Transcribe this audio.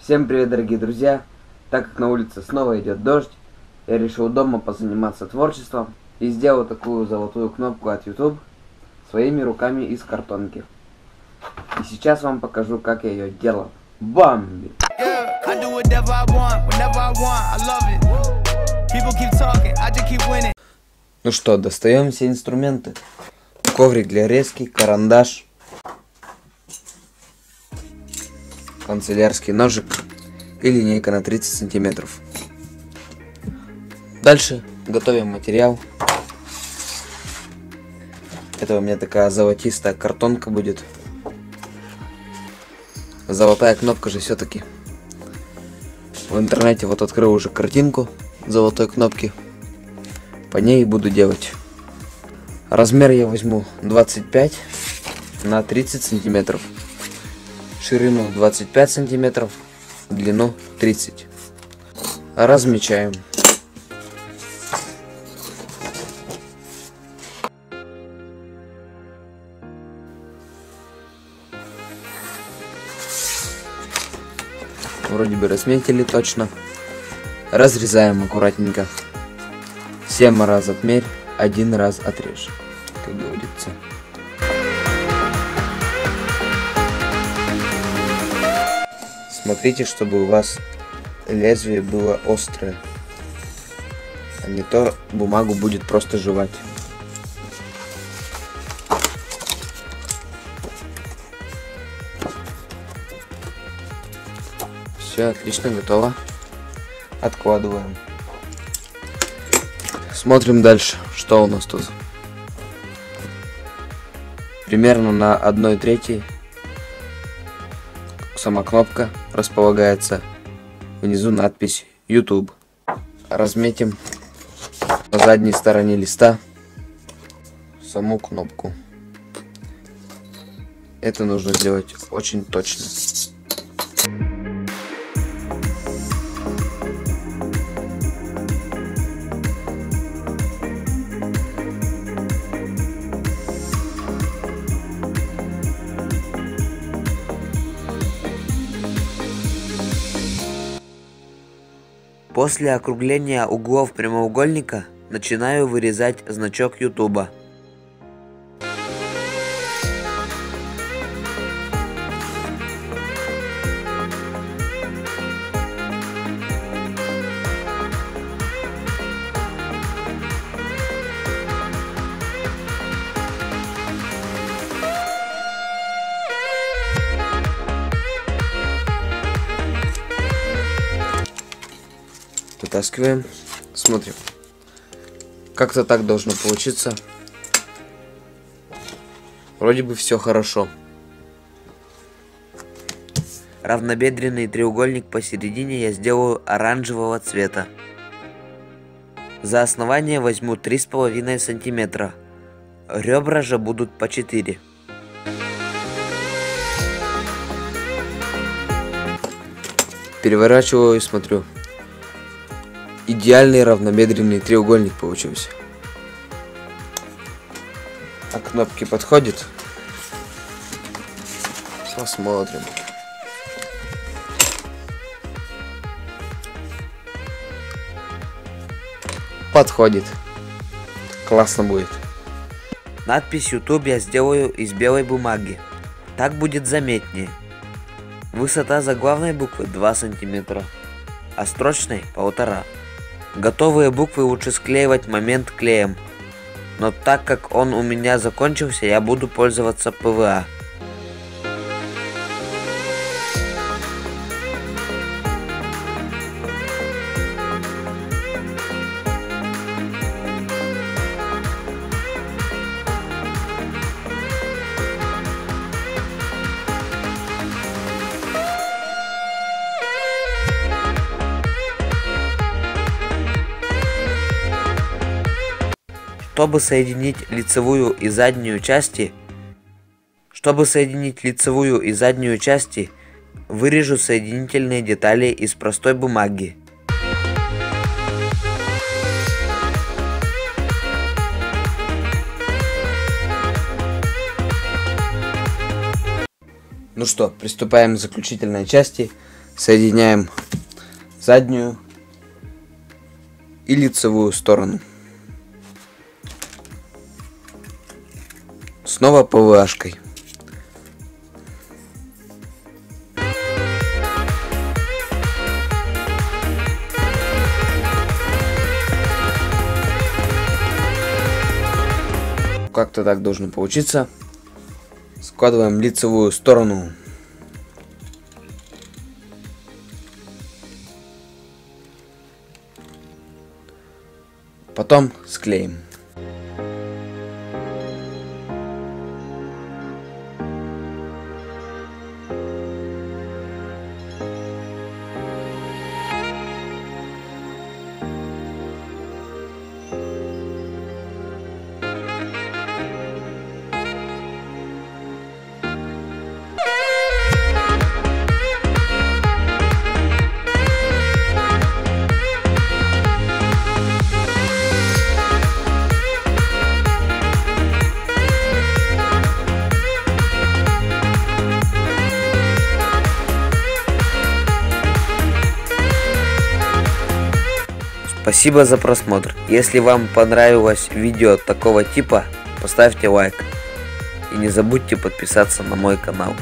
Всем привет, дорогие друзья! Так как на улице снова идет дождь, я решил дома позаниматься творчеством и сделал такую золотую кнопку от YouTube своими руками из картонки. И сейчас вам покажу, как я ее делал. Бамби! Ну что, достаем все инструменты. Коврик для резки, карандаш, канцелярский ножик и линейка на 30 сантиметров. Дальше готовим материал. Это у меня такая золотистая картонка будет. Золотая кнопка же все-таки. В интернете вот открыл уже картинку золотой кнопки. По ней буду делать. Размер я возьму 25 на 30 сантиметров. Ширину 25 сантиметров. Длину 30. Размечаем. Вроде бы разметили точно. Разрезаем аккуратненько. 7 раз отмерь, 1 раз отрежь, как говорится. Смотрите, чтобы у вас лезвие было острое, а не то бумагу будет просто жевать. Все, отлично, готово. Откладываем. Смотрим дальше, что у нас тут. Примерно на 1/3 сама кнопка располагается. Внизу надпись YouTube. Разметим на задней стороне листа саму кнопку. Это нужно сделать очень точно. После округления углов прямоугольника начинаю вырезать значок YouTube. Вытаскиваем, смотрим. Как-то так должно получиться. Вроде бы все хорошо. Равнобедренный треугольник посередине я сделаю оранжевого цвета. За основание возьму 3,5 сантиметра. Ребра же будут по 4. Переворачиваю и смотрю. Идеальный равнобедренный треугольник получился. А кнопки подходят? Посмотрим. Подходит. Классно будет. Надпись YouTube я сделаю из белой бумаги. Так будет заметнее. Высота заглавной буквы 2 сантиметра, а строчной 1,5. Готовые буквы лучше склеивать в момент клеем, но так как он у меня закончился, я буду пользоваться ПВА. Чтобы соединить лицевую и заднюю части, вырежу соединительные детали из простой бумаги. Ну что, приступаем к заключительной части. Соединяем заднюю и лицевую сторону. Снова ПВАшкой. Как-то так должно получиться. Складываем лицевую сторону. Потом склеим. Спасибо за просмотр. Если вам понравилось видео такого типа, поставьте лайк. И не забудьте подписаться на мой канал.